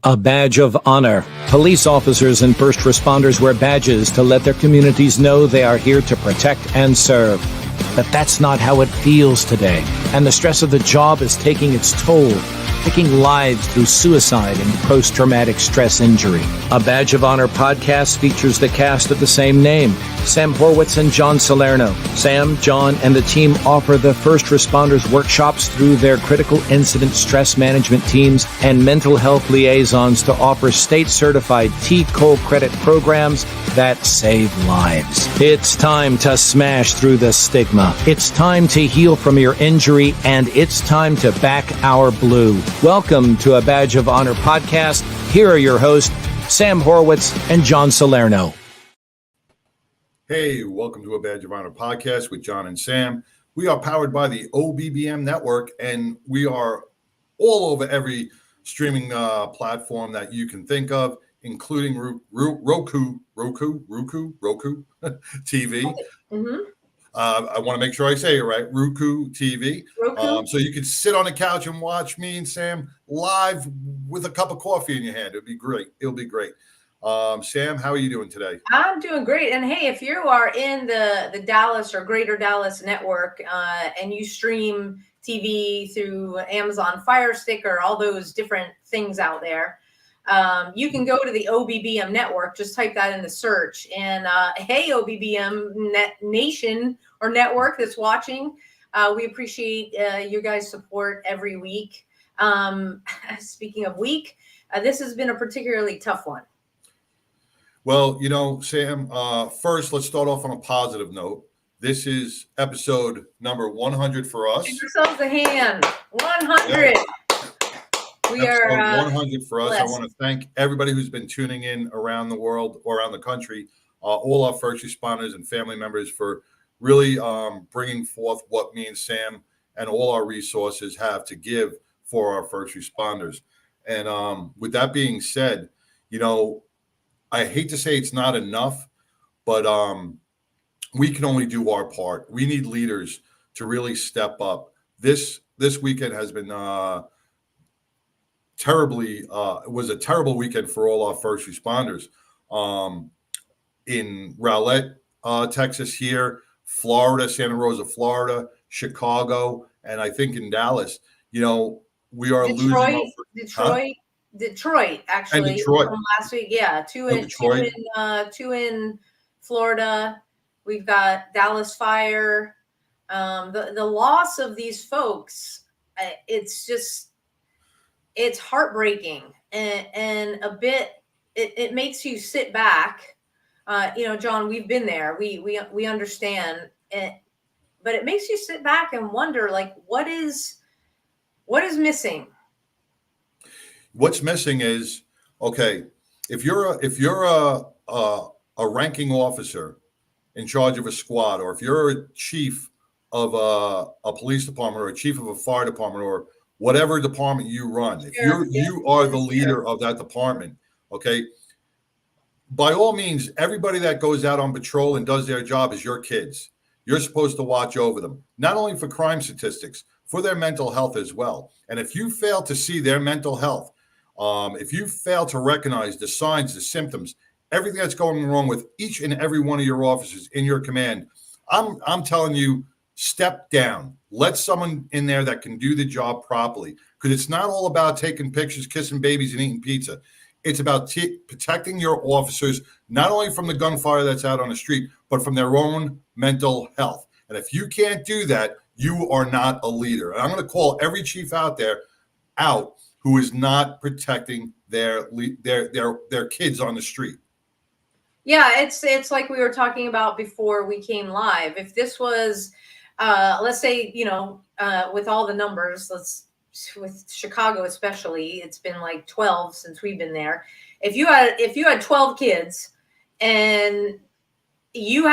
A badge of honor. Police officers and first responders wear badges to let their communities know they are here to protect and serve. But that's not how it feels today, and the stress of the job is taking its toll, taking lives through suicide and post-traumatic stress injury. A Badge of Honor podcast features the cast of the same name, Sam Horwitz and John Salerno. Sam, John, and the team offer the first responders workshops through their critical incident stress management teams and mental health liaisons to offer state-certified T-COLE credit programs that save lives. It's time to smash through the stigma. It's time to heal from your injury, and it's time to back our blue. Welcome to A Badge of Honor podcast. Here are your hosts, Sam Horwitz and John Salerno. Hey, welcome to A Badge of Honor podcast with John and Sam. We are powered by the OBBM network, and we are all over every streaming platform that you can think of, including Roku TV. Mm-hmm. I want to make sure I say it right. Roku TV. So you could sit on the couch and watch me and Sam live with a cup of coffee in your hand. It'll be great. Sam, how are you doing today? I'm doing great. And hey, if you are in the Dallas or Greater Dallas network and you stream TV through Amazon Fire Stick or all those different things out there, you can go to the OBBM network. Just type that in the search. And hey, OBBM nation or network that's watching, we appreciate you guys' support every week. Speaking of week, this has been a particularly tough one. Well, you know, Sam, first, let's start off on a positive note. This is episode number 100 for us. Give yourselves a hand. 100. Yeah. We are 100 for us. Blessed. I want to thank everybody who's been tuning in around the world or around the country, all our first responders and family members for really bringing forth what me and Sam and all our resources have to give for our first responders. And with that being said, you know, I hate to say it's not enough, but we can only do our part. We need leaders to really step up. This weekend has been it was a terrible weekend for all our first responders. In Rowlett, Texas here, Florida, Santa Rosa, Florida, Chicago, and I think in Dallas, you know, we are losing. Detroit, actually, and Detroit. From last week. Yeah, two in Florida. We've got Dallas Fire. The loss of these folks, it's heartbreaking and a bit. It makes you sit back. You know, John, we've been there. We understand it, but it makes you sit back and wonder, like, what is missing? What's missing is, okay, if you're a ranking officer in charge of a squad, or if you're a chief of a police department or a chief of a fire department or whatever department you run, if you are the leader of that department, okay, by all means, everybody that goes out on patrol and does their job is your kids. You're supposed to watch over them, not only for crime statistics, for their mental health as well. And if you fail to see their mental health, if you fail to recognize the signs, the symptoms, everything that's going wrong with each and every one of your officers in your command, I'm telling you, step down. Let someone in there that can do the job properly, because it's not all about taking pictures, kissing babies, and eating pizza. It's about protecting your officers, not only from the gunfire that's out on the street, but from their own mental health. And if you can't do that, you are not a leader. And I'm going to call every chief out there out who is not protecting their kids on the street. Yeah, it's like we were talking about before we came live. If this was, let's say, you know, with all the numbers, with Chicago especially, it's been like 12 since we've been there. If you had 12 kids and you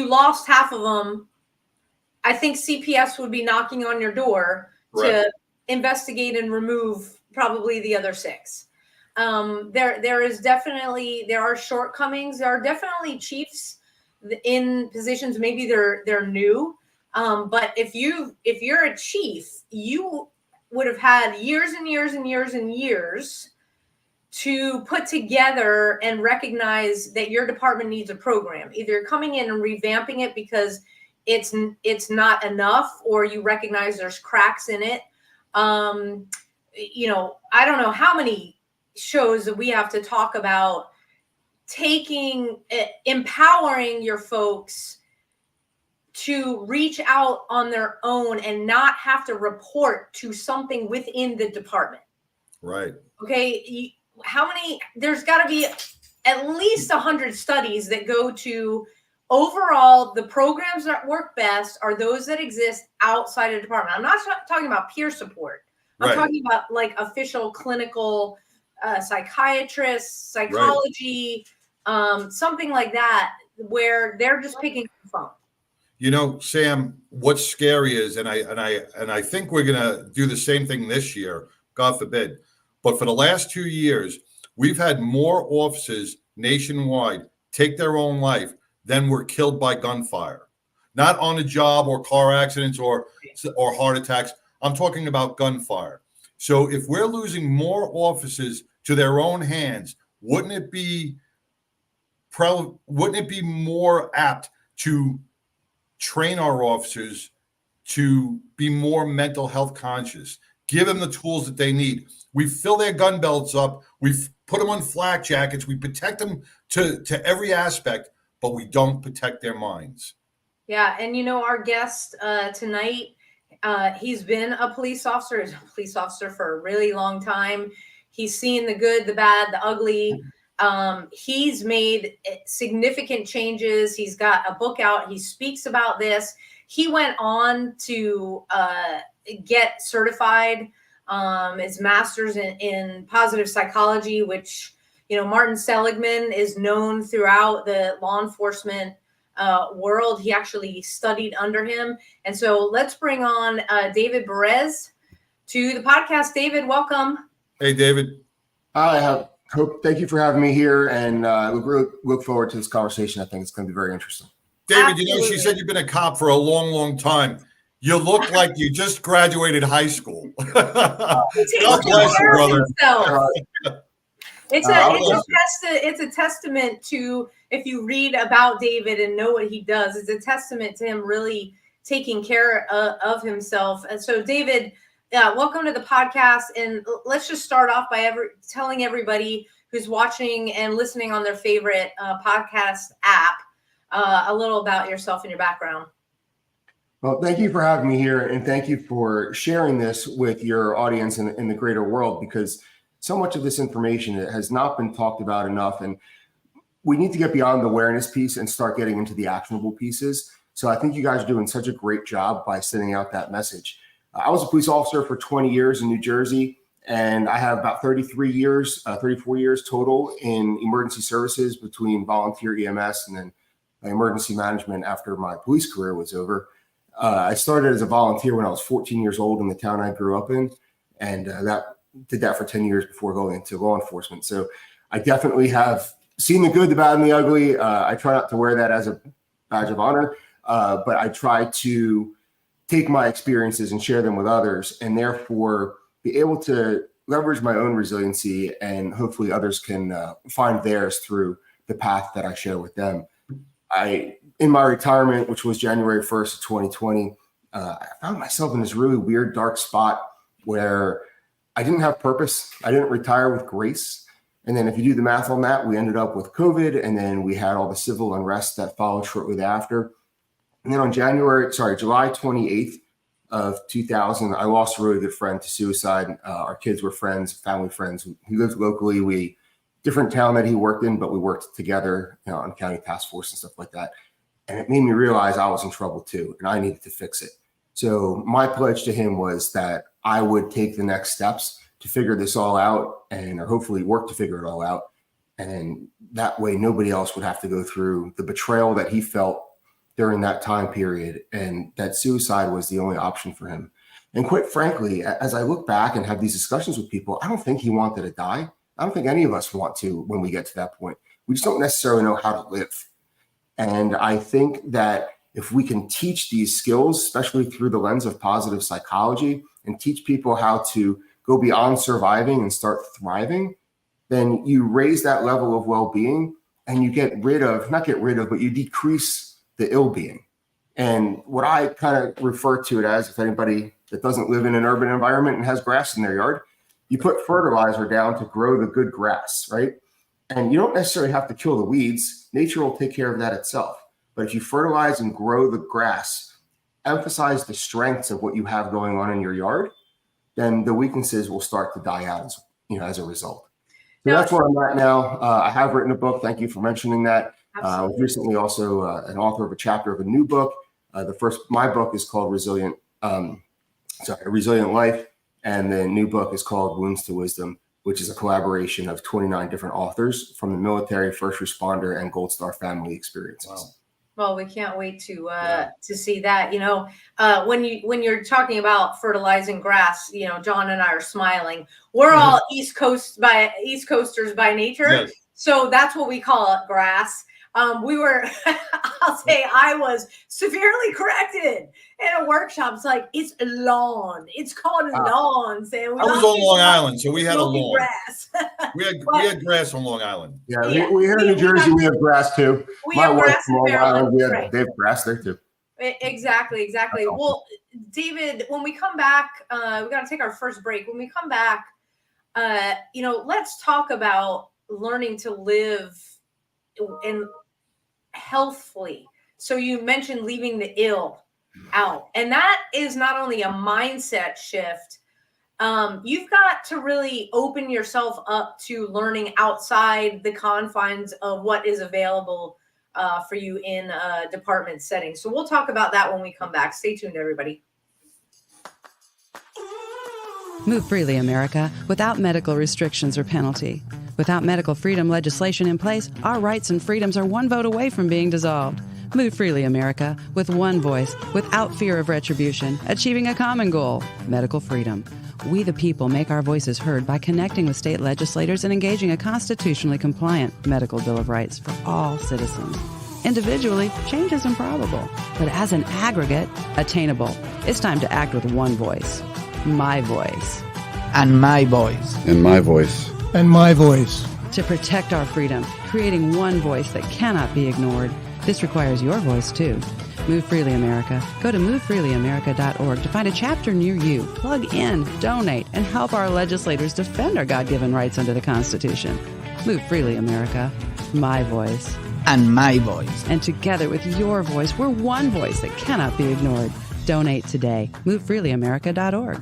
lost half of them, I think CPS would be knocking on your door to investigate and remove probably the other 6. There are shortcomings. There are definitely chiefs in positions. Maybe they're new, but if you're a chief, you would have had years and years and years and years to put together and recognize that your department needs a program. Either you're coming in and revamping it because it's not enough, or you recognize there's cracks in it. You know, I don't know how many shows that we have to talk about empowering your folks to reach out on their own and not have to report to something within the department. Right. Okay. There's got to be at least 100 studies that go to overall the programs that work best are those that exist outside of the department. I'm not talking about peer support. I'm talking about like official clinical psychiatrists, psychology, something like that, where they're just picking up the phone. You know, Sam, what's scary is, and I think we're gonna do the same thing this year, God forbid. But for the last 2 years, we've had more officers nationwide take their own life than were killed by gunfire. Not on the job or car accidents or heart attacks. I'm talking about gunfire. So if we're losing more officers to their own hands, wouldn't it be more apt to train our officers to be more mental health conscious, give them the tools that they need? We fill their gun belts up, we put them on flak jackets, we protect them to every aspect, but we don't protect their minds. Yeah, and you know, our guest tonight, he's been a police officer. He's a police officer for a really long time. He's seen the good, the bad, the ugly. He's made significant changes. He's got a book out. He speaks about this. He went on to get certified, his master's in positive psychology, which, you know, Martin Seligman is known throughout the law enforcement world. He actually studied under him. And so let's bring on David Berez to the podcast. David, welcome. Hey, David. Hi, thank you for having me here, and look forward to this conversation. I think it's going to be very interesting. David, absolutely. You know, she said you've been a cop for a long, long time. You look like you just graduated high school. God bless you, brother. It's a testament to, if you read about David and know what he does, it's a testament to him really taking care of himself. And so, David, welcome to the podcast. And let's just start off by telling everybody who's watching and listening on their favorite podcast app a little about yourself and your background. Well, thank you for having me here, and thank you for sharing this with your audience in the greater world, because so much of this information has not been talked about enough, and we need to get beyond the awareness piece and start getting into the actionable pieces. So I think you guys are doing such a great job by sending out that message. I was a police officer for 20 years in New Jersey, and I have about 34 years total in emergency services between volunteer EMS and then emergency management after my police career was over. I started as a volunteer when I was 14 years old in the town I grew up in, and did that for 10 years before going into law enforcement. So I definitely have seen the good, the bad, and the ugly. I try not to wear that as a badge of honor, but I try to take my experiences and share them with others, and therefore be able to leverage my own resiliency, and hopefully others can find theirs through the path that I share with them. In my retirement, which was January 1st of 2020, I found myself in this really weird, dark spot where I didn't have purpose. I didn't retire with grace. And then if you do the math on that, we ended up with COVID, and then we had all the civil unrest that followed shortly after. And then on July 28th of 2000, I lost a really good friend to suicide. Our kids were friends, family friends. He lived locally. Different town that he worked in, but we worked together, you know, on county task force and stuff like that. And it made me realize I was in trouble too, and I needed to fix it. So my pledge to him was that I would take the next steps to figure this all out, and or hopefully work to figure it all out. And that way nobody else would have to go through the betrayal that he felt during that time period, and that suicide was the only option for him. And quite frankly, as I look back and have these discussions with people, I don't think he wanted to die. I don't think any of us want to when we get to that point. We just don't necessarily know how to live. And I think that if we can teach these skills, especially through the lens of positive psychology, and teach people how to go beyond surviving and start thriving, then you raise that level of well-being and you but you decrease the ill-being. And what I kind of refer to it as, if anybody that doesn't live in an urban environment and has grass in their yard, you put fertilizer down to grow the good grass, right? And you don't necessarily have to kill the weeds. Nature will take care of that itself. But if you fertilize and grow the grass, emphasize the strengths of what you have going on in your yard, then the weaknesses will start to die out as a result. So that's where I'm at now. I have written a book. Thank you for mentioning that. I was recently also an author of a chapter of a new book. My book is called Resilient Life. And the new book is called Wounds to Wisdom, which is a collaboration of 29 different authors from the military, first responder, and Gold Star family experiences. Wow. Well, we can't wait to see that. When you're talking about fertilizing grass, John and I are smiling. We're all East Coasters by nature, Yes. So that's what we call it, grass. I'll say I was severely corrected in a workshop. It's like, it's lawn. It's called a lawn. I was on Long Island, so we had a lawn. Grass. we had grass on Long Island. Yeah, we here in New Jersey, we have grass too. My wife from Long Island, they have grass there too. Exactly. Well, David, when we come back, we got to take our first break. When we come back, let's talk about learning to live in healthfully. So you mentioned leaving the ill out, and that is not only a mindset shift. You've got to really open yourself up to learning outside the confines of what is available for you in a department setting. So we'll talk about that when we come back. Stay tuned, everybody. Move freely, America, without medical restrictions or penalty. Without medical freedom legislation in place, our rights and freedoms are one vote away from being dissolved. Move freely, America, with one voice, without fear of retribution, achieving a common goal, medical freedom. We the people make our voices heard by connecting with state legislators and engaging a constitutionally compliant medical Bill of Rights for all citizens. Individually, change is improbable, but as an aggregate, attainable. It's time to act with one voice. My voice. And my voice. And my voice. And my voice. To protect our freedom, creating one voice that cannot be ignored. This requires your voice, too. Move Freely America. Go to movefreelyamerica.org to find a chapter near you. Plug in, donate, and help our legislators defend our God-given rights under the Constitution. Move Freely America. My voice. And my voice. And together with your voice, we're one voice that cannot be ignored. Donate today. MoveFreelyAmerica.org.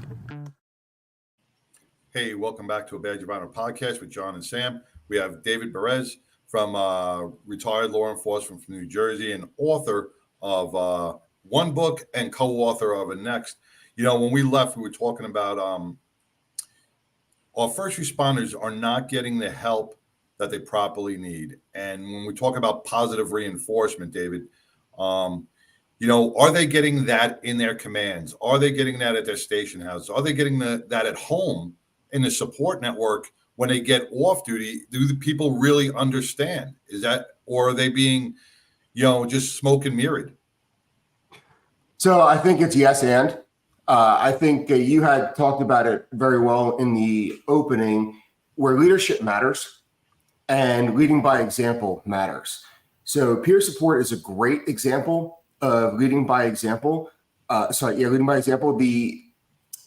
Hey, welcome back to a Badge of Honor podcast with John and Sam. We have David Berez from retired law enforcement from New Jersey and author of one book and co-author of a next. When we left, we were talking about our first responders are not getting the help that they properly need. And when we talk about positive reinforcement, David, are they getting that in their commands? Are they getting that at their station house? Are they getting that at home in the support network when they get off duty? Do the people really understand? Or are they being, just smoke and mirrored? So I think it's yes and. I think you had talked about it very well in the opening, where leadership matters and leading by example matters. So peer support is a great example of leading by example. Leading by example.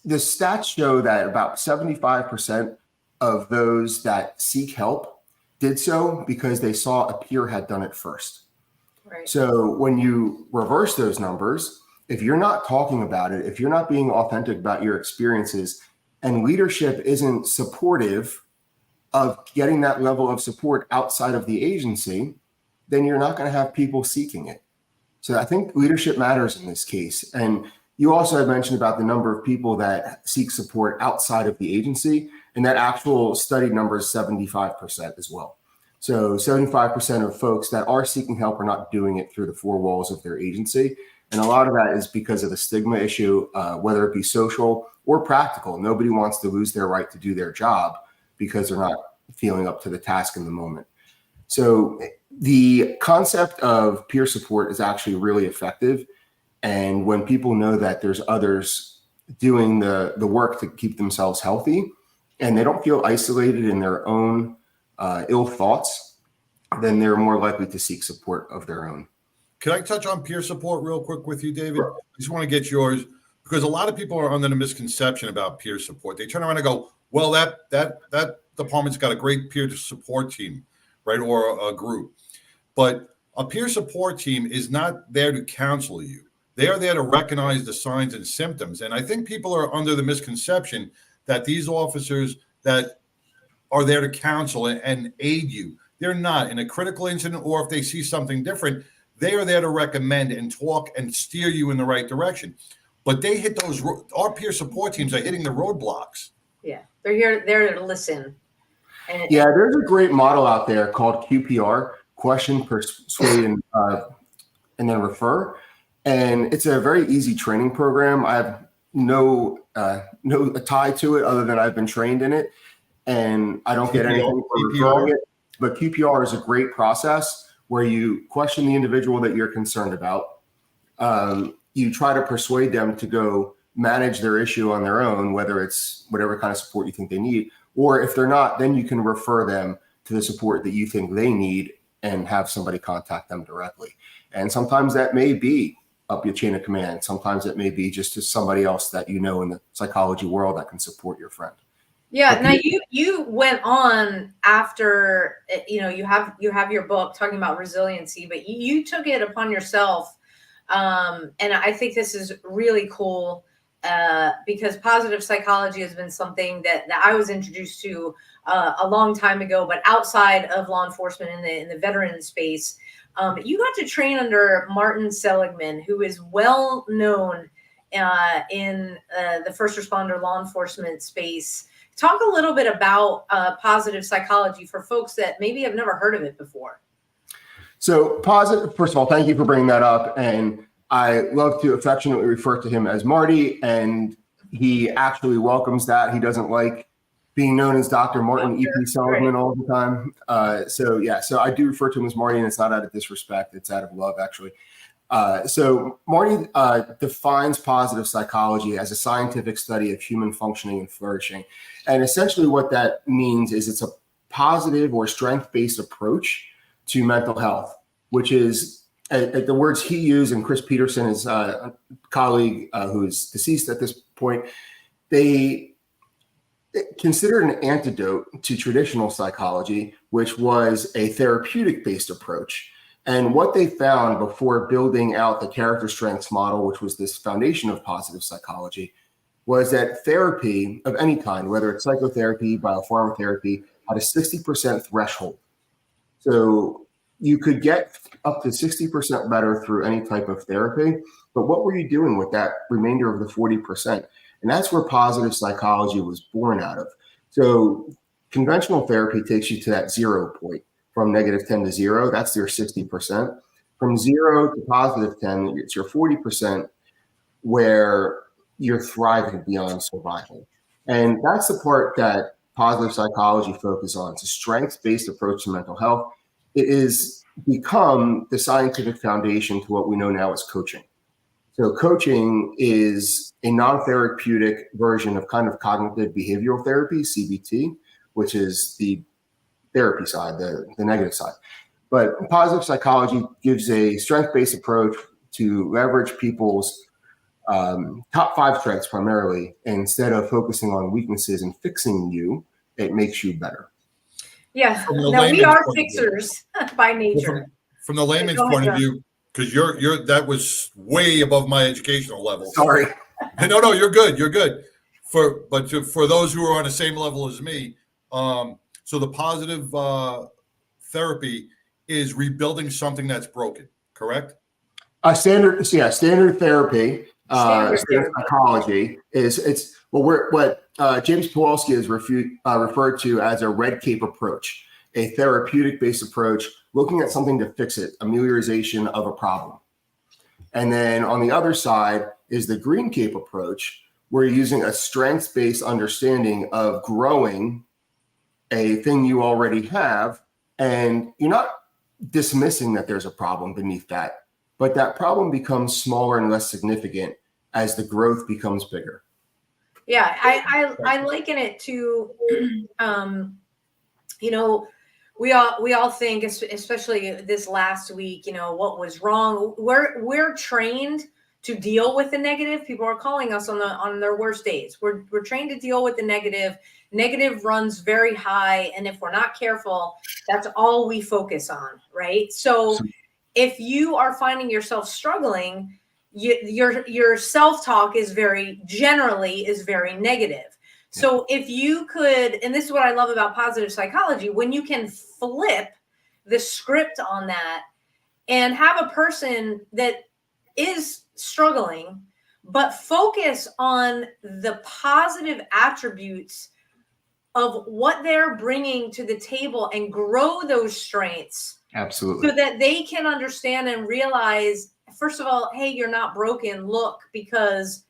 The stats show that about 75% of those that seek help did so because they saw a peer had done it first. Right. So when you reverse those numbers, if you're not talking about it, if you're not being authentic about your experiences, and leadership isn't supportive of getting that level of support outside of the agency, then you're not going to have people seeking it. So I think leadership matters in this case. And you also had mentioned about the number of people that seek support outside of the agency, and that actual studied number is 75% as well. So 75% of folks that are seeking help are not doing it through the four walls of their agency. And a lot of that is because of the stigma issue, whether it be social or practical. Nobody wants to lose their right to do their job because they're not feeling up to the task in the moment. So the concept of peer support is actually really effective. And when people know that there's others doing the work to keep themselves healthy, and they don't feel isolated in their own ill thoughts, then they're more likely to seek support of their own. Can I touch on peer support real quick with you, David? I just want to get yours, because a lot of people are under the misconception about peer support. They turn around and go, well, that department's got a great peer support team, right, or a group. But a peer support team is not there to counsel you. They are there to recognize the signs and symptoms. And I think people are under the misconception that these officers that are there to counsel and aid you. They're not. In a critical incident, or if they see something different, they are there to recommend and talk and steer you in the right direction. But they hit our peer support teams are hitting the roadblocks. Yeah, they're there to listen. And yeah, there's a great model out there called QPR, question, persuade, and then refer. And it's a very easy training program. I have no tie to it other than I've been trained in it, and I don't get anything for referring it. But QPR is a great process where you question the individual that you're concerned about. You try to persuade them to go manage their issue on their own, whether it's whatever kind of support you think they need, or if they're not, then you can refer them to the support that you think they need and have somebody contact them directly. And sometimes that may be up your chain of command. Sometimes it may be just to somebody else that you know in the psychology world that can support your friend. Yeah. Now you went on after, you have your book talking about resiliency, but you took it upon yourself. And I think this is really cool because positive psychology has been something that I was introduced to a long time ago, but outside of law enforcement in the veteran space. You got to train under Martin Seligman, who is well known in the first responder law enforcement space. Talk a little bit about positive psychology for folks that maybe have never heard of it before. So positive, first of all, thank you for bringing that up. And I love to affectionately refer to him as Marty, and he actually welcomes that. He doesn't like being known as Dr. Martin E.P. Seligman all the time. So I do refer to him as Marty, and it's not out of disrespect. It's out of love, actually. So Marty defines positive psychology as a scientific study of human functioning and flourishing. And essentially what that means is it's a positive or strength-based approach to mental health, which is the words he used, and Chris Peterson, his colleague who is deceased at this point, they considered an antidote to traditional psychology, which was a therapeutic-based approach. And what they found before building out the character strengths model, which was this foundation of positive psychology, was that therapy of any kind, whether it's psychotherapy, biopharmacotherapy, had a 60% threshold. So you could get up to 60% better through any type of therapy, but what were you doing with that remainder of the 40%? And that's where positive psychology was born out of. So conventional therapy takes you to that 0 point, from -10 to 0. That's your 60%. From 0 to +10, it's your 40%, where you're thriving beyond survival. And that's the part that positive psychology focuses on. It's a strengths-based approach to mental health. It is become the scientific foundation to what we know now as coaching. So coaching is a non-therapeutic version of kind of cognitive behavioral therapy, CBT, which is the therapy side, the negative side. But positive psychology gives a strength-based approach to leverage people's top 5 strengths primarily. Instead of focusing on weaknesses and fixing you, it makes you better. Yeah, now we are fixers by nature. From the layman's point of view, because you're that was way above my educational level. Sorry. No, you're good. You're good. For those who are on the same level as me, so the positive therapy is rebuilding something that's broken, correct? Standard therapy, standard psychology is what James Pawlowski has referred to as a red cape approach, a therapeutic-based approach, looking at something to fix it, amelioration of a problem. And then on the other side is the green cape approach, where you're using a strengths-based understanding of growing a thing you already have, and you're not dismissing that there's a problem beneath that, but that problem becomes smaller and less significant as the growth becomes bigger. Yeah, I liken it to, we all think, especially this last week, what was wrong. We're trained to deal with the negative. People are calling us on their worst days. We're trained to deal with the negative. Negative runs very high, and if we're not careful, that's all we focus on, right? So if you are finding yourself struggling, your self-talk is very negative. So if you could, and this is what I love about positive psychology, when you can flip the script on that and have a person that is struggling, but focus on the positive attributes of what they're bringing to the table and grow those strengths. Absolutely. So that they can understand and realize, first of all, hey, you're not broken. Look, because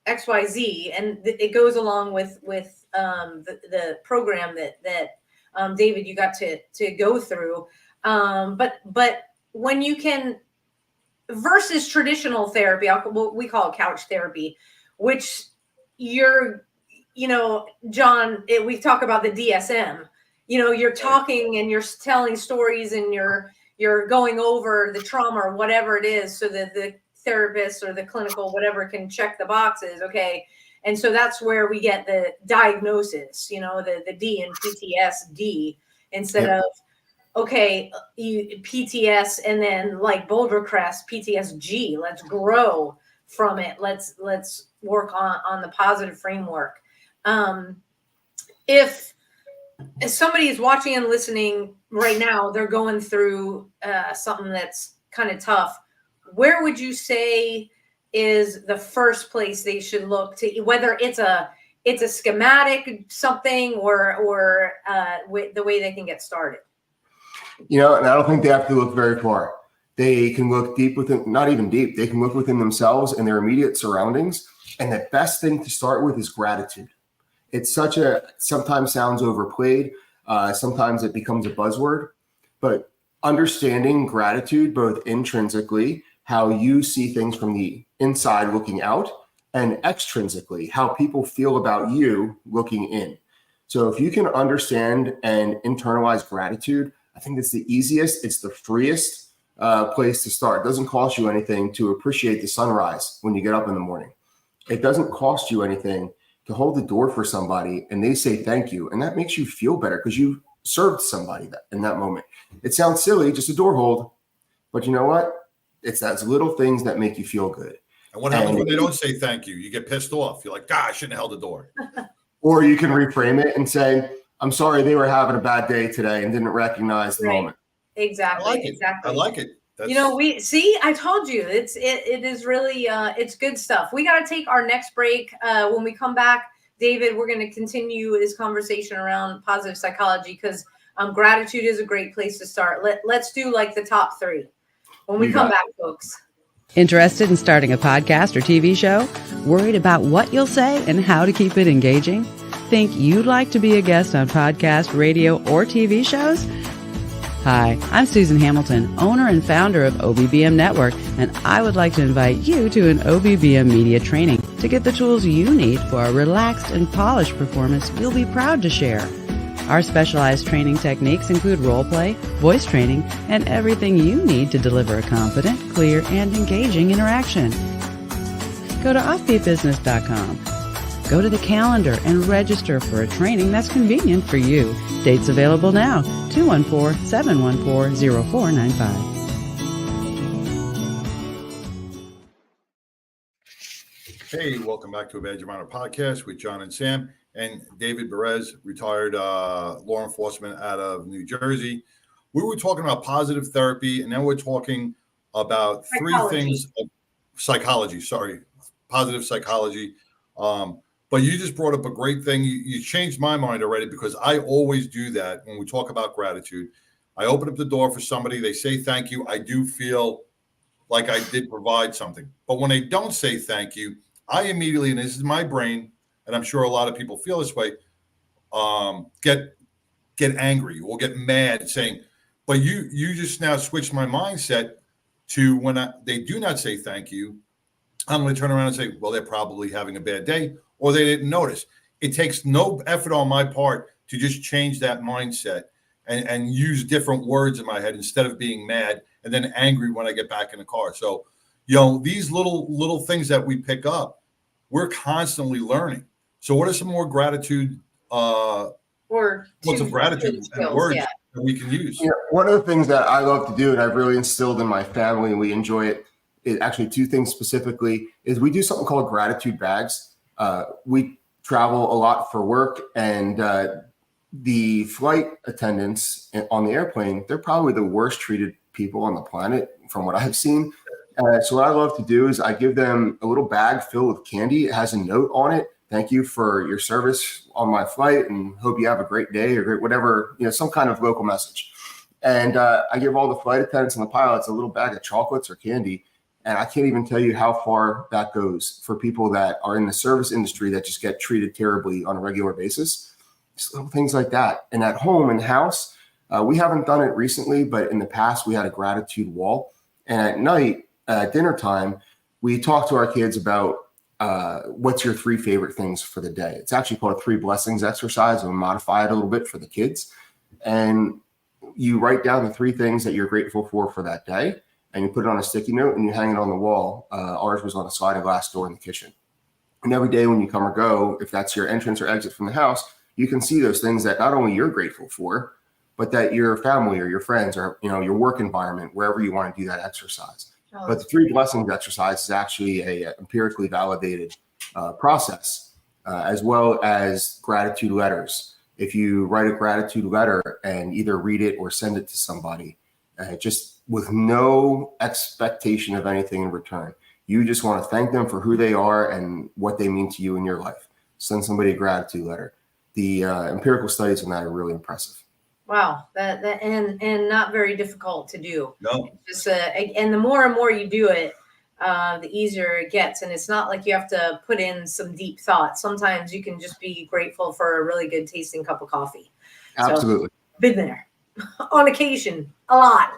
XYZ, and it goes along with the program that David, you got to go through. But when you can, versus traditional therapy, we call it couch therapy, which John, we talk about the DSM. You're talking and you're telling stories and you're going over the trauma or whatever it is, so that the therapist or the clinical whatever can check the boxes. Okay. And so that's where we get the diagnosis, the D in PTSD instead of, okay, PTS and then like Boulder Crest, PTSG, let's grow from it. Let's work on the positive framework. If somebody is watching and listening right now, they're going through something that's kind of tough, where would you say is the first place they should look to, whether it's a schematic something or the way they can get started? And I don't think they have to look very far. They can look deep within, not even deep, they can look within themselves and their immediate surroundings. And the best thing to start with is gratitude. It's sometimes sounds overplayed. Sometimes it becomes a buzzword, but understanding gratitude, both intrinsically, how you see things from the inside looking out, and extrinsically, how people feel about you looking in. So if you can understand and internalize gratitude, I think it's the easiest, it's the freest place to start. It doesn't cost you anything to appreciate the sunrise when you get up in the morning. It doesn't cost you anything to hold the door for somebody and they say thank you. And that makes you feel better because you served somebody in that moment. It sounds silly, just a door hold, but you know what? It's those little things that make you feel good. And what happens when they don't say thank you? You get pissed off. You're like, God, I shouldn't have held the door. Or you can reframe it and say, I'm sorry they were having a bad day today and didn't recognize the moment. Exactly. I like it. I told you it is really it's good stuff. We got to take our next break. When we come back, David, we're going to continue this conversation around positive psychology because gratitude is a great place to start. Let's do like the top 3 when we come back, folks. Interested in starting a podcast or TV show? Worried about what you'll say and how to keep it engaging? Think you'd like to be a guest on podcast, radio, or TV shows? Hi, I'm Susan Hamilton, owner and founder of OBBM Network, and I would like to invite you to an OBBM media training to get the tools you need for a relaxed and polished performance you'll be proud to share. Our specialized training techniques include role play, voice training, and everything you need to deliver a confident, clear, and engaging interaction. Go to offbeatbusiness.com. Go to the calendar and register for a training that's convenient for you. Dates available now, 214-714-0495. Hey, welcome back to a Badge of Honor podcast with John and Sam and David Berez, retired law enforcement out of New Jersey. We were talking about positive therapy, and now we're talking about psychology, positive psychology. But you just brought up a great thing. You changed my mind already because I always do that when we talk about gratitude. I open up the door for somebody. They say thank you. I do feel like I did provide something. But when they don't say thank you, I immediately, and this is my brain, and I'm sure a lot of people feel this way, get angry or get mad saying, but you just now switched my mindset to when they do not say thank you, I'm going to turn around and say, well, they're probably having a bad day or they didn't notice. It takes no effort on my part to just change that mindset. and use different words in my head instead of being mad and then angry when I get back in the car. So, these little things that we pick up, we're constantly learning. So what are some more gratitude or what's some gratitude and skills, words that we can use? One of the things that I love to do, and I've really instilled in my family, and we enjoy it, is actually two things specifically, is we do something called gratitude bags. We travel a lot for work, and the flight attendants on the airplane, they're probably the worst treated people on the planet from what I've seen. So what I love to do is I give them a little bag filled with candy. It has a note on it. Thank you for your service on my flight and hope you have a great day or great whatever, some kind of local message. And I give all the flight attendants and the pilots a little bag of chocolates or candy. And I can't even tell you how far that goes for people that are in the service industry that just get treated terribly on a regular basis. Just little things like that. And at home and house, we haven't done it recently, but in the past we had a gratitude wall. And at night, at dinner time, we talk to our kids about what's your 3 favorite things for the day. It's actually called a 3 blessings exercise, and we modify it a little bit for the kids. And you write down the 3 things that you're grateful for that day, and you put it on a sticky note and you hang it on the wall. Ours was on a sliding glass door in the kitchen. And every day when you come or go, if that's your entrance or exit from the house, you can see those things that not only you're grateful for, but that your family or your friends or your work environment, wherever you want to do that exercise. But the 3 blessings exercise is actually a empirically validated process, as well as gratitude letters. If you write a gratitude letter and either read it or send it to somebody, just with no expectation of anything in return, you just want to thank them for who they are and what they mean to you in your life. Send somebody a gratitude letter. The empirical studies on that are really impressive. Wow, that and not very difficult to do. No. Just and the more and more you do it, the easier it gets. And it's not like you have to put in some deep thought. Sometimes you can just be grateful for a really good tasting cup of coffee. Absolutely. So, been there on occasion, a lot.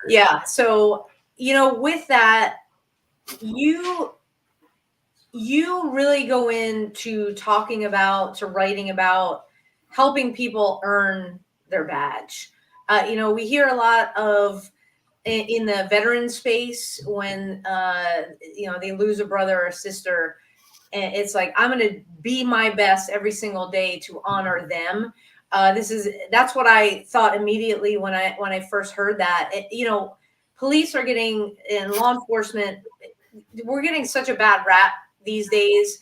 Yeah. So with that, you really go into to writing about helping people earn their badge. We hear a lot of in the veteran space when they lose a brother or a sister, and it's like, I'm going to be my best every single day to honor them. That's what I thought immediately when I first heard that. Police are getting, in law enforcement, we're getting such a bad rap these days,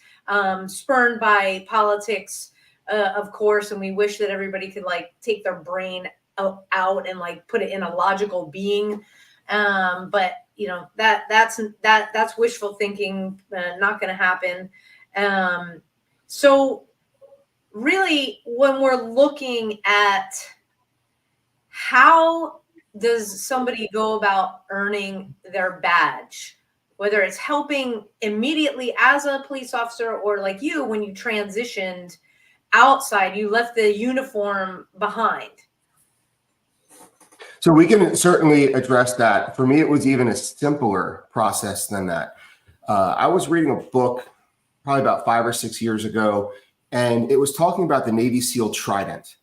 spurned by politics. Of course, and we wish that everybody could take their brain out and put it in a logical being. But that's wishful thinking, not going to happen. So really, when we're looking at how does somebody go about earning their badge, whether it's helping immediately as a police officer or like you, when you transitioned outside, you left the uniform behind. So we can certainly address that. For me, it was even a simpler process than that. I was reading a book probably about 5 or 6 years ago, and it was talking about the Navy SEAL Trident.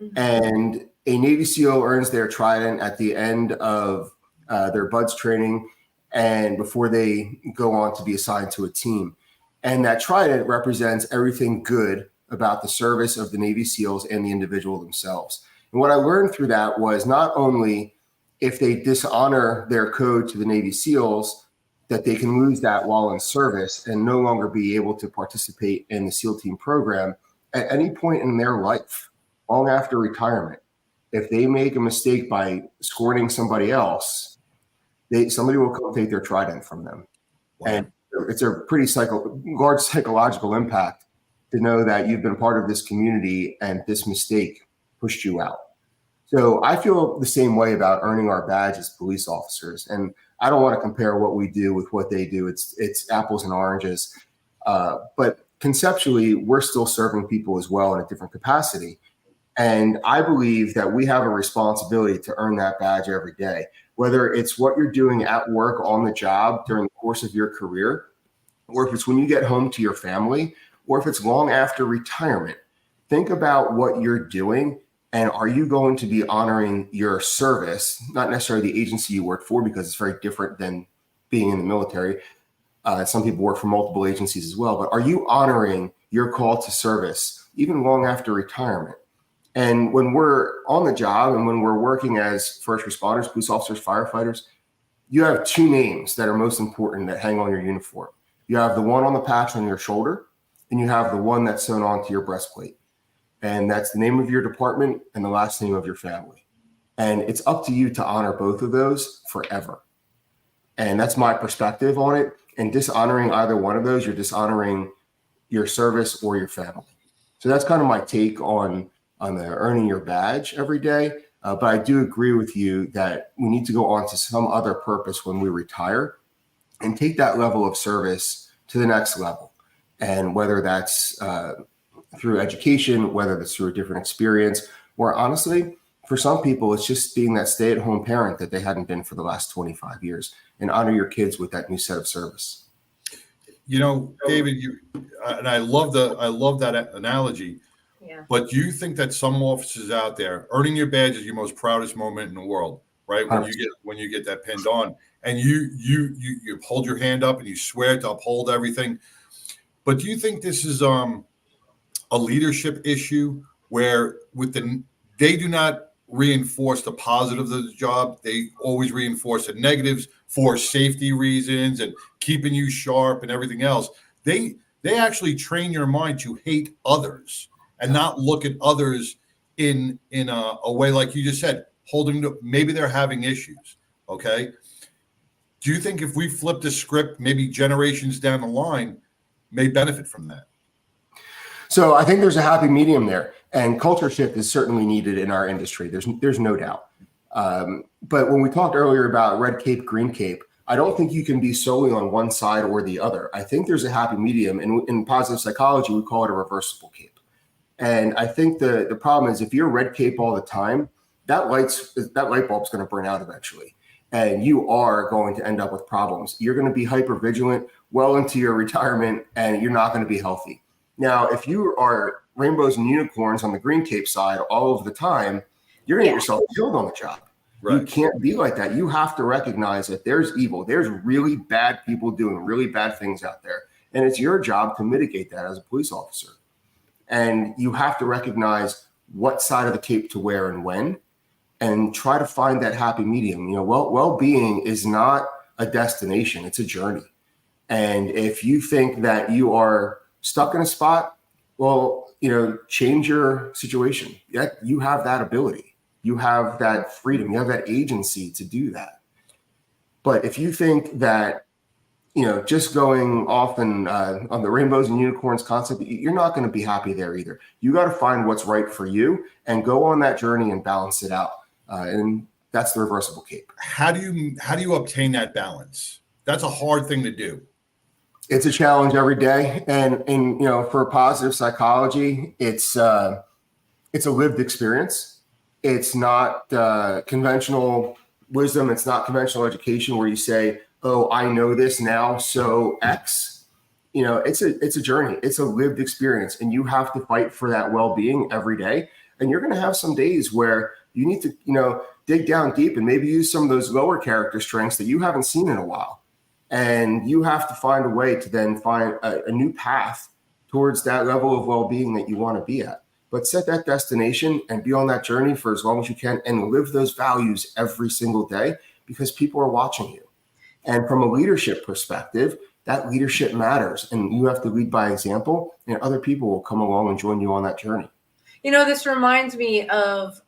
Mm-hmm. And a Navy SEAL earns their Trident at the end of their BUDS training and before they go on to be assigned to a team. And that Trident represents everything good about the service of the Navy SEALs and the individual themselves. And what I learned through that was not only if they dishonor their code to the Navy SEALs, that they can lose that while in service and no longer be able to participate in the SEAL team program at any point in their life, long after retirement. If they make a mistake by scorning somebody else, somebody will come take their Trident from them. Wow. And it's a pretty large psychological impact to know that you've been part of this community and this mistake pushed you out. So I feel the same way about earning our badge as police officers. And I don't want to compare what we do with what they do. It's apples and oranges. But conceptually, we're still serving people as well in a different capacity. And I believe that we have a responsibility to earn that badge every day, whether it's what you're doing at work on the job during the course of your career, or if it's when you get home to your family, or if it's long after retirement. think about what you're doing, and are you going to be honoring your service, not necessarily the agency you work for, because it's very different than being in the military. Some people work for multiple agencies as well, but are you honoring your call to service even long after retirement? And when we're on the job and when we're working as first responders, police officers, firefighters, you have two names that are most important that hang on your uniform. You have the one on the patch on your shoulder, and you have the one that's sewn onto your breastplate. And that's the name of your department and the last name of your family. And it's up to you to honor both of those forever. And that's my perspective on it. And dishonoring either one of those, you're dishonoring your service or your family. So that's kind of my take on the earning your badge every day. But I do agree with you that we need to go on to some other purpose when we retire and take that level of service to the next level. And whether that's through education, whether that's through a different experience, or honestly, for some people, it's just being that stay-at-home parent that they hadn't been for the last 25 years, and honor your kids with that new set of service. You know, David, and I love that analogy. Yeah. But do you think that some officers out there, earning your badge is your most proudest moment in the world, right? When you get that pinned on, and you hold your hand up and you swear to uphold everything. But do you think this is a leadership issue where they do not reinforce the positives of the job? They always reinforce the negatives for safety reasons and keeping you sharp and everything else. They actually train your mind to hate others and not look at others in a way like you just said, holding to, maybe they're having issues. Okay. Do you think if we flip the script, maybe generations down the line may benefit from that? So I think there's a happy medium there, and culture shift is certainly needed in our industry. There's no doubt. But when we talked earlier about red cape, green cape, I don't think you can be solely on one side or the other. I think there's a happy medium, and in positive psychology, we call it a reversible cape. And I think the problem is if you're red cape all the time, that light bulb's going to burn out eventually, and you are going to end up with problems. You're going to be hyper vigilant well into your retirement, and you're not going to be healthy. Now, if you are rainbows and unicorns on the green cape side all of the time, you're going to get yourself killed on the job. Right. You can't be like that. You have to recognize that there's evil. There's really bad people doing really bad things out there. And it's your job to mitigate that as a police officer. And you have to recognize what side of the cape to wear and when, and try to find that happy medium. You know, well-being is not a destination. It's a journey. And if you think that you are stuck in a spot, well, change your situation. You have that ability. You have that freedom. You have that agency to do that. But if you think that, just going off and on the rainbows and unicorns concept, you're not going to be happy there either. You got to find what's right for you and go on that journey and balance it out. And that's the reversible cape. How do you obtain that balance? That's a hard thing to do. It's a challenge every day. And for positive psychology, it's a lived experience. It's not conventional wisdom. It's not conventional education where you say, oh, I know this now, so X. It's a journey. It's a lived experience, and you have to fight for that well-being every day. And you're going to have some days where you need to, dig down deep and maybe use some of those lower character strengths that you haven't seen in a while. And you have to find a way to then find a new path towards that level of well-being that you want to be at. But set that destination and be on that journey for as long as you can and live those values every single day, because people are watching you. And from a leadership perspective, that leadership matters, and you have to lead by example, and other people will come along and join you on that journey. This reminds me of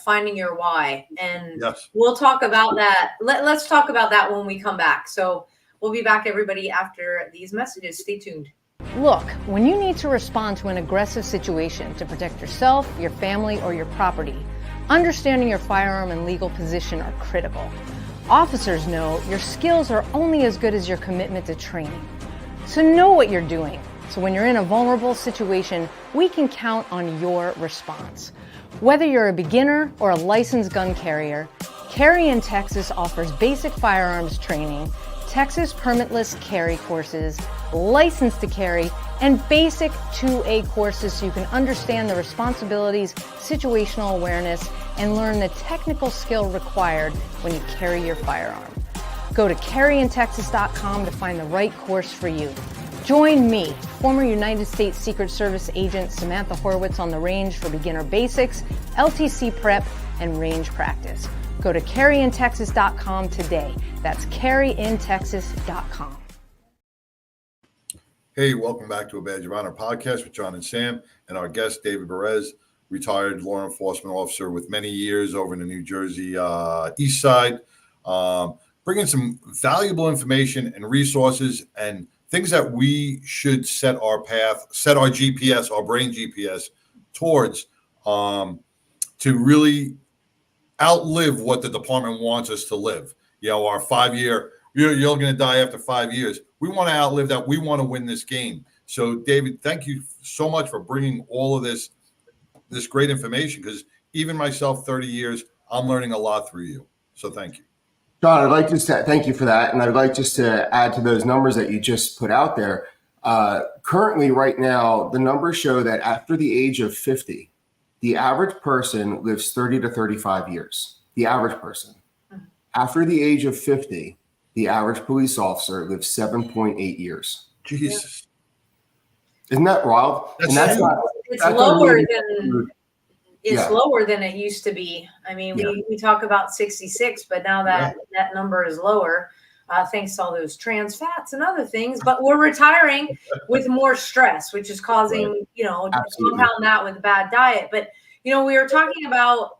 finding your why, and yes, we'll talk about that. Let's talk about that when we come back. So we'll be back, everybody, after these messages. Stay tuned. Look, when you need to respond to an aggressive situation to protect yourself, your family, or your property, understanding your firearm and legal position are critical. Officers know your skills are only as good as your commitment to training. So know what you're doing. So when you're in a vulnerable situation, we can count on your response. Whether you're a beginner or a licensed gun carrier, Carry in Texas offers basic firearms training, Texas permitless carry courses, license to carry, and basic 2A courses so you can understand the responsibilities, situational awareness, and learn the technical skill required when you carry your firearm. Go to carryintexas.com to find the right course for you. Join me, former United States Secret Service agent Samantha Horwitz, on the range for beginner basics, LTC prep, and range practice. Go to carryintexas.com today. That's carryintexas.com. Hey, welcome back to a Badge of Honor podcast with John and Sam, and our guest, David Berez, retired law enforcement officer with many years over in the New Jersey East Side, bringing some valuable information and resources and things that we should set our path, set our GPS, our brain GPS towards, to really outlive what the department wants us to live. You know, our 5-year, you're going to die after 5 years. We want to outlive that. We want to win this game. So, David, thank you so much for bringing all of this great information, because even myself, 30 years, I'm learning a lot through you. So thank you. John, I'd like to thank you for that. And I'd like just to add to those numbers that you just put out there. Currently, right now, the numbers show that after the age of 50, the average person lives 30 to 35 years. The average person. After the age of 50, the average police officer lives 7.8 years. Jesus. Isn't that wild? It's lower than it used to be. I mean, we talk about 66, but now that number is lower, thanks to all those trans fats and other things. But we're retiring with more stress, which is causing, compound that with a bad diet. But, we were talking about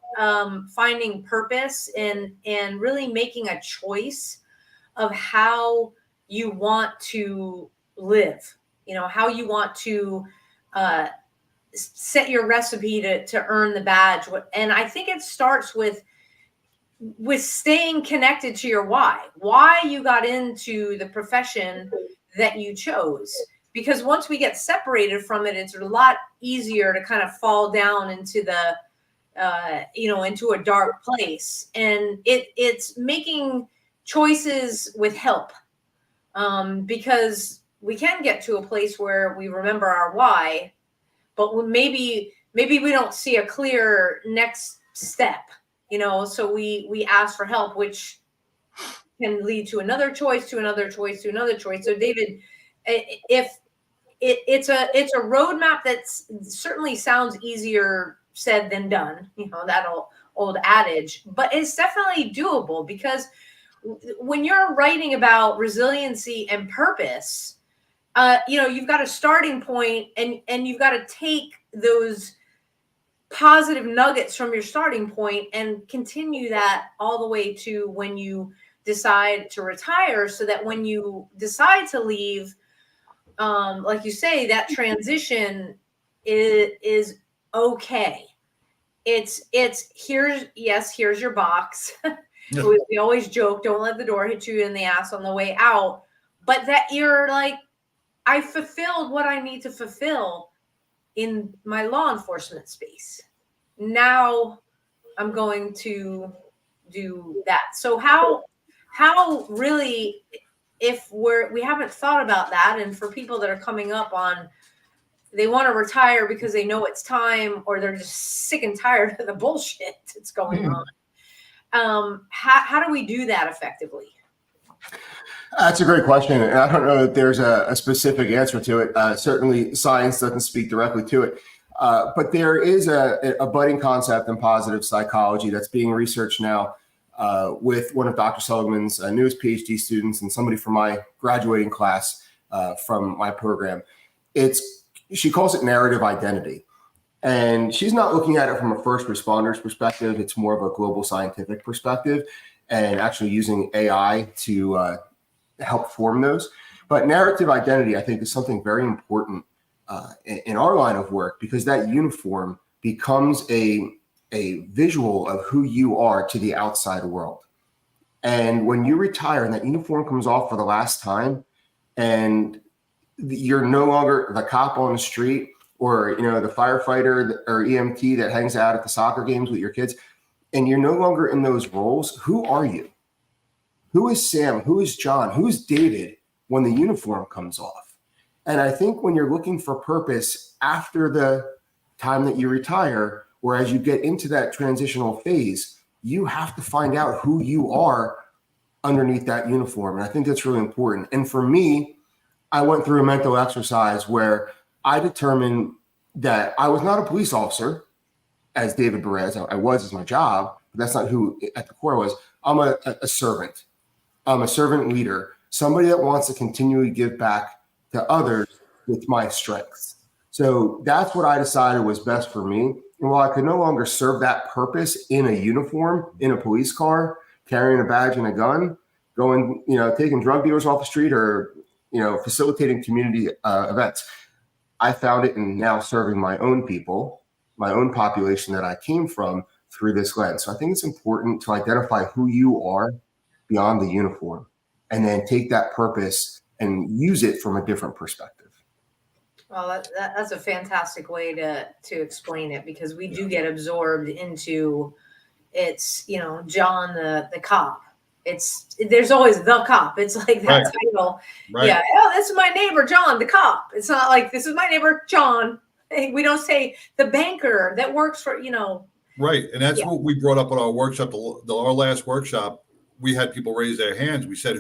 finding purpose and really making a choice of how you want to live, how you want to set your recipe to earn the badge. And I think it starts with staying connected to your why you got into the profession that you chose. Because once we get separated from it, it's a lot easier to kind of fall down into the, into a dark place. And it's making choices with help, because we can get to a place where we remember our why, but maybe we don't see a clear next step, so we ask for help, which can lead to another choice, to another choice, to another choice. So David, if it's a roadmap that certainly sounds easier said than done, that old adage, but it's definitely doable, because when you're writing about resiliency and purpose, you've got a starting point, and you've got to take those positive nuggets from your starting point and continue that all the way to when you decide to retire, so that when you decide to leave, like you say, that transition is okay. It's here's your box. We always joke, don't let the door hit you in the ass on the way out, but that you're like, I fulfilled what I need to fulfill in my law enforcement space. Now I'm going to do that. So how really, if we haven't thought about that, and for people that are coming up on, they want to retire because they know it's time, or they're just sick and tired of the bullshit that's going on. How do we do that effectively? That's a great question. And I don't know that there's a specific answer to it. Certainly science doesn't speak directly to it. But there is a budding concept in positive psychology that's being researched now with one of Dr. Seligman's newest PhD students and somebody from my graduating class from my program. She calls it narrative identity. And she's not looking at it from a first responder's perspective. It's more of a global scientific perspective, and actually using AI to help form those. But narrative identity, I think, is something very important in our line of work, because that uniform becomes a visual of who you are to the outside world. And when you retire and that uniform comes off for the last time, and you're no longer the cop on the street, or the firefighter or EMT that hangs out at the soccer games with your kids, and you're no longer in those roles, who are you? Who is Sam? Who is John? Who is David when the uniform comes off? And I think when you're looking for purpose after the time that you retire, or as you get into that transitional phase, you have to find out who you are underneath that uniform. And I think that's really important. And for me, I went through a mental exercise where I determined that I was not a police officer, as David Berez. I was as my job, but that's not who at the core was. I'm a servant. I'm a servant leader, somebody that wants to continually give back to others with my strengths. So that's what I decided was best for me. And while I could no longer serve that purpose in a uniform, in a police car, carrying a badge and a gun, going, taking drug dealers off the street, or, facilitating community events, I found it in now serving my own people, my own population that I came from through this lens. So I think it's important to identify who you are beyond the uniform, and then take that purpose and use it from a different perspective. Well, that's a fantastic way to explain it, because we do get absorbed into it's, John the cop. There's always the cop. It's like that title. Right. Yeah. Oh, this is my neighbor, John, the cop. It's not like this is my neighbor, John. We don't say the banker that works for, Right. And that's what we brought up at our workshop. Our last workshop, we had people raise their hands. We said,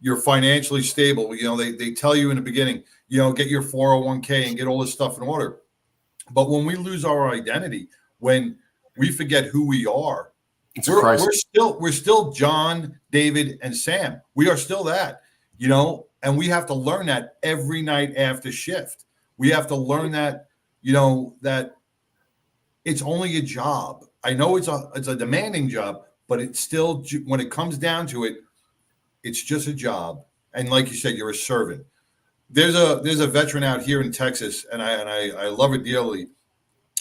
you're financially stable. They tell you in the beginning, get your 401k and get all this stuff in order. But when we lose our identity, when we forget who we are, we're still John, David, and Sam. We are still that, and we have to learn that every night after shift. We have to learn that, that it's only a job. I know it's a demanding job, but it's still, when it comes down to it, it's just a job. And like you said, you're a servant. There's a veteran out here in Texas, and I love it dearly.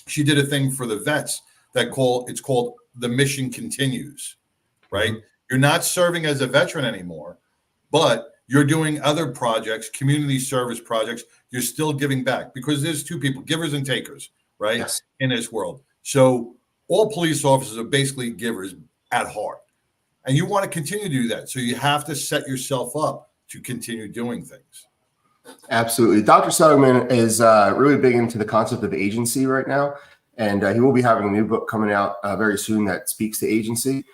She did a thing for the vets it's called The Mission Continues, right? Mm-hmm. You're not serving as a veteran anymore, but you're doing other projects, community service projects. You're still giving back, because there's two people, givers and takers, right? Yes. In this world. So all police officers are basically givers at heart. And you want to continue to do that. So you have to set yourself up to continue doing things. Absolutely. Dr. Seligman is really big into the concept of agency right now. And he will be having a new book coming out very soon that speaks to agency.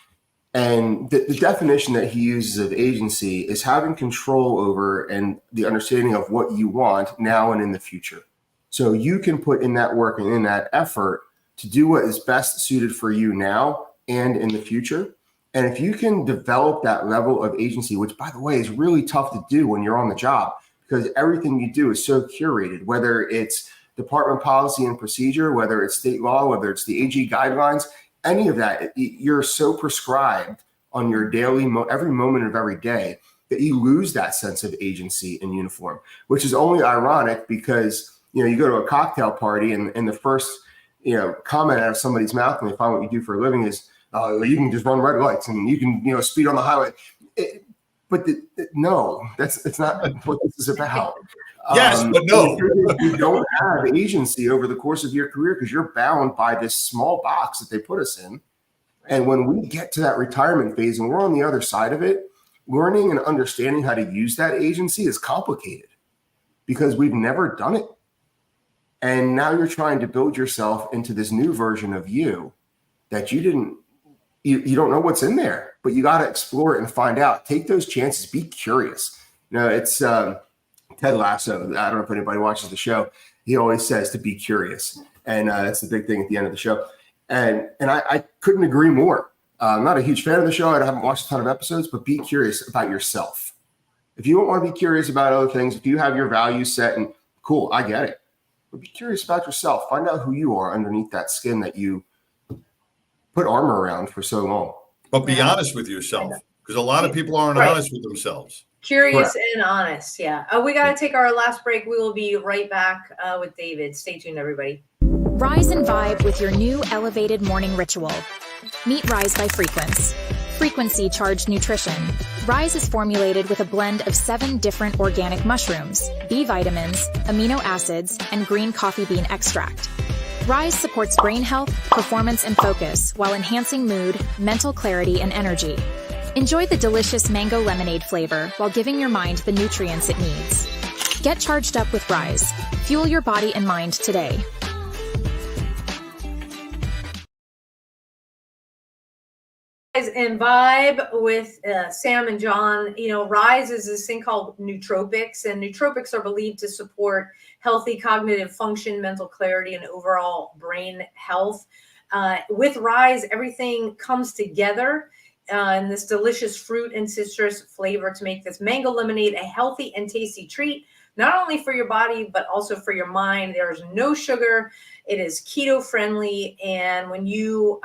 And the definition that he uses of agency is having control over and the understanding of what you want now and in the future. So you can put in that work and in that effort to do what is best suited for you now and in the future. And if you can develop that level of agency, which, by the way, is really tough to do when you're on the job, because everything you do is so curated, whether it's department policy and procedure, whether it's state law, whether it's the AG guidelines, any of that, you're so prescribed on your daily, every moment of every day, that you lose that sense of agency in uniform, which is only ironic because, you go to a cocktail party and the first, comment out of somebody's mouth when they find what you do for a living is, you can just run red lights and you can, speed on the highway. No, it's not what this is about. Yes, but no. You don't have agency over the course of your career because you're bound by this small box that they put us in. And when we get to that retirement phase and we're on the other side of it, learning and understanding how to use that agency is complicated because we've never done it. And now you're trying to build yourself into this new version of you that you don't know what's in there, but you got to explore it and find out. Take those chances. Be curious. It's Ted Lasso. I don't know if anybody watches the show. He always says to be curious. And that's the big thing at the end of the show. And I couldn't agree more. I'm not a huge fan of the show. I haven't watched a ton of episodes, but be curious about yourself. If you don't want to be curious about other things, if you have your values set, and cool, I get it. But be curious about yourself. Find out who you are underneath that skin that you put armor around for so long. But be honest with yourself, because a lot of people aren't honest with themselves. Curious and honest. Yeah. We got to take our last break. We will be right back with David. Stay tuned, everybody. Rise and vibe with your new elevated morning ritual. Meet Rise by Frequence. Frequency-charged nutrition. Rise is formulated with a blend of 7 different organic mushrooms, B vitamins, amino acids, and green coffee bean extract. Rise supports brain health, performance, and focus while enhancing mood, mental clarity, and energy. Enjoy the delicious mango lemonade flavor while giving your mind the nutrients it needs. Get charged up with Rise. Fuel your body and mind today. And vibe with Sam and John. You know, Rise is this thing called nootropics, and nootropics are believed to support healthy cognitive function, mental clarity, and overall brain health. With Rise, everything comes together in this delicious fruit and citrus flavor to make this mango lemonade a healthy and tasty treat, not only for your body, but also for your mind. There's no sugar. It is keto friendly. And when you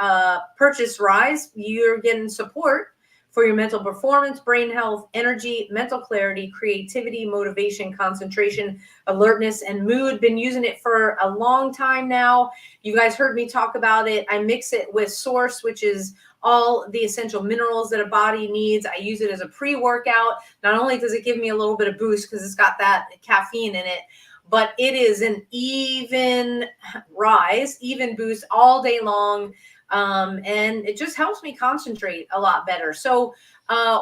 purchase Rise, you're getting support for your mental performance, brain health, energy, mental clarity, creativity, motivation, concentration, alertness, and mood. Been using it for a long time now. You guys heard me talk about it. I mix it with Source, which is all the essential minerals that a body needs. I use it as a pre-workout. Not only does it give me a little bit of boost because it's got that caffeine in it, but it is an even boost all day long. And it just helps me concentrate a lot better. So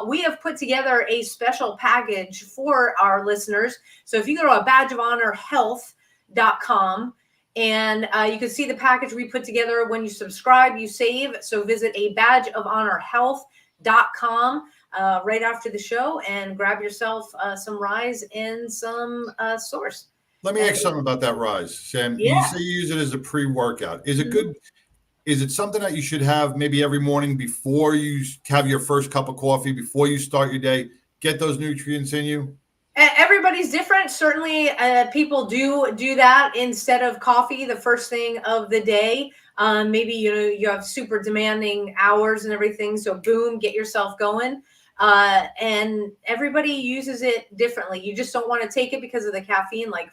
we have put together a special package for our listeners. So if you go to badgeofhonorhealth.com, and you can see the package we put together. When you subscribe, you save. So visit badgeofhonorhealth.com right after the show and grab yourself some Rise and some Source. Let me ask something about that Rise, Sam. Yeah. You say you use it as a pre-workout. Is it good? Is it something that you should have maybe every morning before you have your first cup of coffee, before you start your day? Get those nutrients in you? Everybody's different. Certainly, people do that instead of coffee the first thing of the day. Maybe, you have super demanding hours and everything. So boom, get yourself going. And everybody uses it differently. You just don't want to take it because of the caffeine, like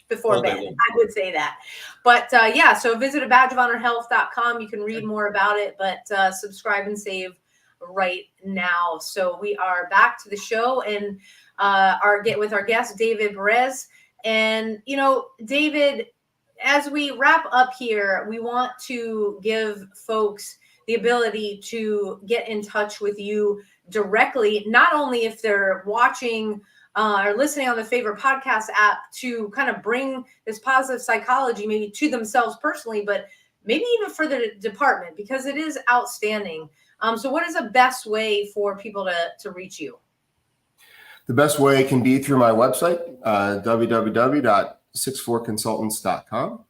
before bed. I would say that. But so visit badgeofhonorhealth.com. You can read more about it, but subscribe and save right now. So we are back to the show and with our guest, David Berez. And, David, as we wrap up here, we want to give folks the ability to get in touch with you directly, not only if they're watching or listening on the favorite podcast app to kind of bring this positive psychology maybe to themselves personally, but maybe even for the department, because it is outstanding. So what is the best way for people to reach you? The best way can be through my website, www.64consultants.com.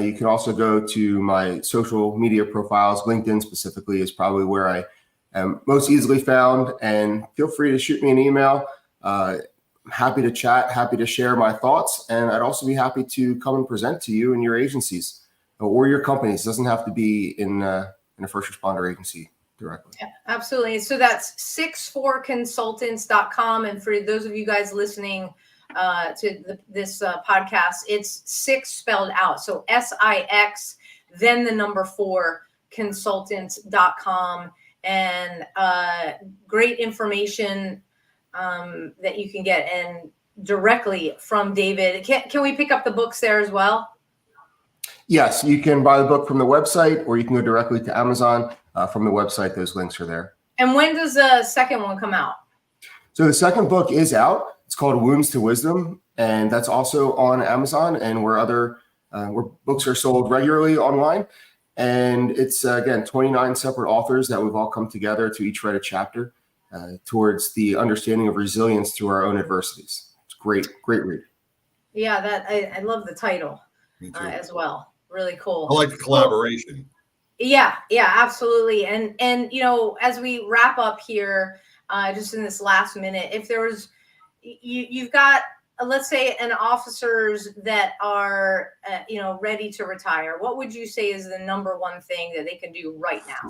You can also go to my social media profiles. LinkedIn specifically is probably where I am most easily found. And feel free to shoot me an email. Happy to chat, happy to share my thoughts. And I'd also be happy to come and present to you in your agencies or your companies. It doesn't have to be in a first responder agency directly. Yeah, absolutely. So that's 64consultants.com. And for those of you guys listening to this podcast, it's 6 spelled out. So SIX, then the number 4, consultants.com. And great information that you can get and directly from David. Can we pick up the books there as well? Yes, you can buy the book from the website, or you can go directly to Amazon from the website. Those links are there. And when does the second one come out? So the second book is out. It's called Wounds to Wisdom, and that's also on Amazon and where books are sold regularly online. And it's, again, 29 separate authors that we've all come together to each write a chapter towards the understanding of resilience through our own adversities. It's great read. Yeah, I love the title as well. Really cool. I like the collaboration. Yeah, absolutely. And as we wrap up here, just in this last minute, if there was, you've got, let's say, an officers that are, ready to retire, what would you say is the number one thing that they can do right now?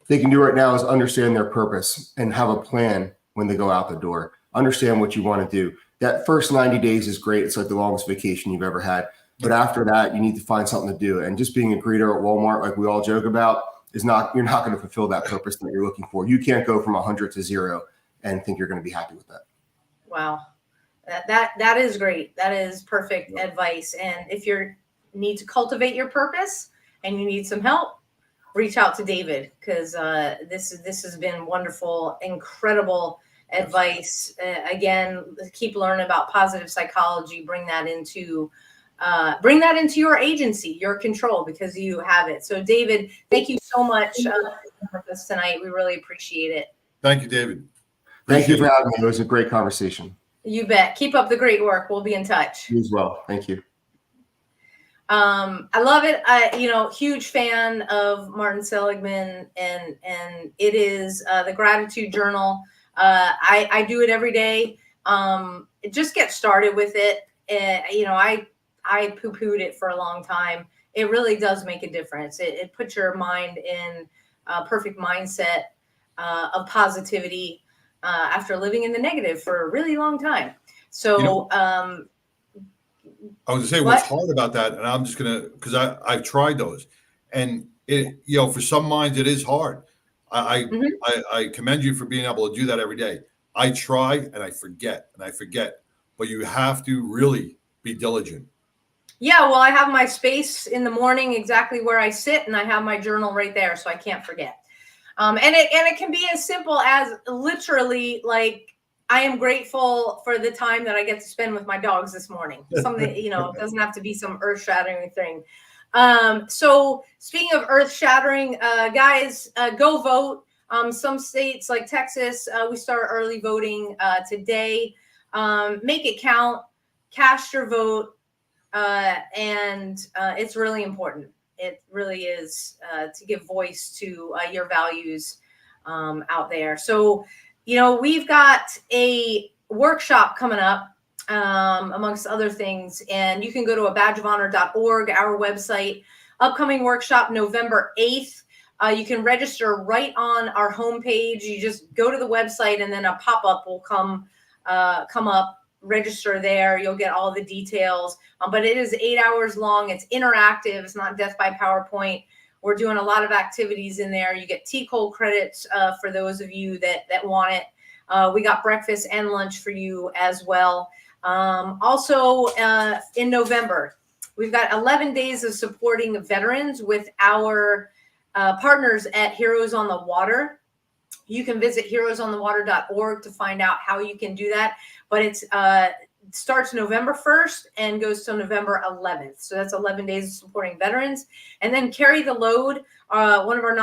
They can do right now is understand their purpose and have a plan when they go out the door. Understand what you want to do. That first 90 days is great. It's like the longest vacation you've ever had. But after that, you need to find something to do. And just being a greeter at Walmart, like we all joke about, you're not going to fulfill that purpose that you're looking for. You can't go from 100 to 0 and think you're going to be happy with that. Wow. That is great. That is perfect advice. And if you need to cultivate your purpose and you need some help, reach out to David, because this has been wonderful, incredible advice. Again, keep learning about positive psychology. Bring that into your agency, your control, because you have it. So, David, thank you so much for this tonight. We really appreciate it. Thank you, David. Thank you for having me. It was a great conversation. You bet. Keep up the great work. We'll be in touch. You as well. Thank you. I love it. Huge fan of Martin Seligman, and it is the gratitude journal. I do it every day. Just get started with it. I poo-pooed it for a long time. It really does make a difference. It puts your mind in a perfect mindset of positivity after living in the negative for a really long time. So, I was gonna say what's hard about that, and I'm just gonna, because I've tried those, and it, for some minds it is hard. I commend you for being able to do that every day. I try and I forget, but you have to really be diligent. Yeah, well, I have my space in the morning exactly where I sit, and I have my journal right there, so I can't forget. And it can be as simple as literally, like, I am grateful for the time that I get to spend with my dogs this morning. Something, it doesn't have to be some earth-shattering thing. So speaking of earth-shattering, guys, go vote. Some states like Texas, we start early voting today. Make it count. Cast your vote. And it's really important. It really is to give voice to your values out there. So, we've got a workshop coming up, amongst other things, and you can go to abadgeofhonor.org, our website. Upcoming workshop, November 8th. You can register right on our homepage. You just go to the website, and then a pop-up will come up. Register there. You'll get all the details. But it is 8 hours long. It's interactive. It's not death by PowerPoint. We're doing a lot of activities in there. You get TCOL credits for those of you that want it. We got breakfast and lunch for you as well. Also, in November, we've got 11 days of supporting veterans with our partners at Heroes on the Water. You can visit heroesonthewater.org to find out how you can do that. But it starts November 1st and goes till November 11th. So that's 11 days of supporting veterans. And then Carry the Load, one of our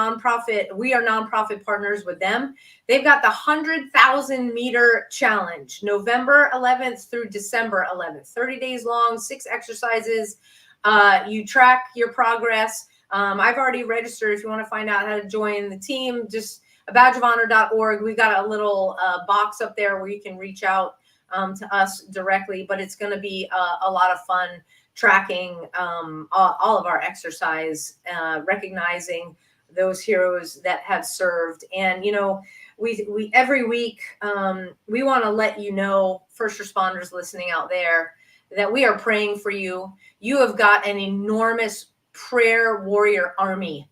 we are nonprofit partners with them. They've got the 100,000 meter challenge, November 11th through December 11th. 30 days long, 6 exercises. You track your progress. I've already registered. If you want to find out how to join the team, just badgeofhonor.org. We got a little box up there where you can reach out to us directly, but it's going to be a lot of fun tracking all of our exercise, recognizing those heroes that have served. And, we every week, we want to let you know, first responders listening out there, that we are praying for you. You have got an enormous prayer warrior army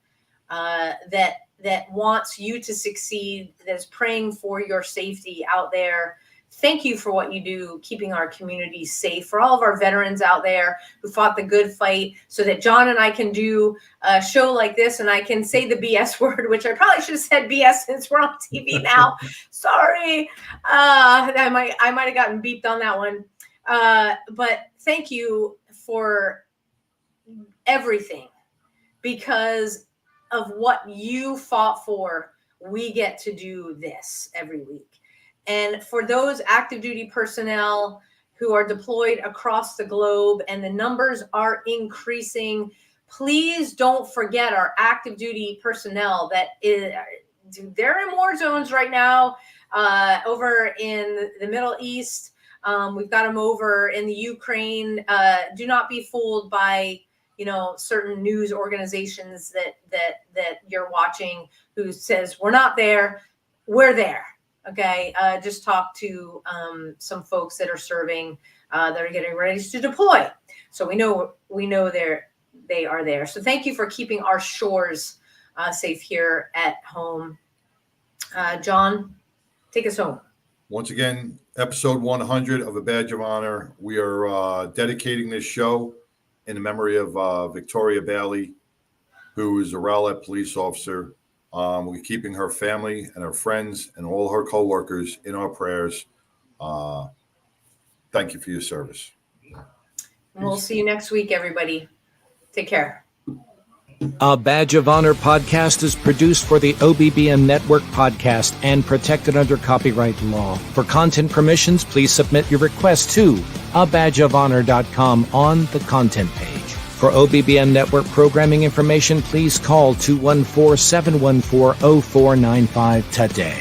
that wants you to succeed, that's praying for your safety out there. Thank you for what you do, keeping our community safe. For all of our veterans out there who fought the good fight, so that John and I can do a show like this, and I can say the BS word, which I probably should have said BS since we're on TV now. Sorry, I might have gotten beeped on that one. But thank you for everything, because of what you fought for, we get to do this every week. And for those active duty personnel who are deployed across the globe, and the numbers are increasing, please don't forget our active duty personnel they're in war zones right now, over in the Middle East. We've got them over in the Ukraine. Do not be fooled by certain news organizations that you're watching who says we're not there. We're there. Okay. Just talk to some folks that are serving, that are getting ready to deploy. So we know they are there. So thank you for keeping our shores safe here at home. John, take us home. Once again, episode 100 of A Badge of Honor. We are dedicating this show in the memory of Victoria Bailey, who is a Rowlett police officer. We're keeping her family and her friends and all her coworkers in our prayers. Thank you for your service. And we'll see you next week, everybody. Take care. A Badge of Honor podcast is produced for the OBBM Network podcast and protected under copyright law. For content permissions, please submit your request to abadgeofhonor.com on the content page. For OBBM Network programming information, please call 214-714-0495 today.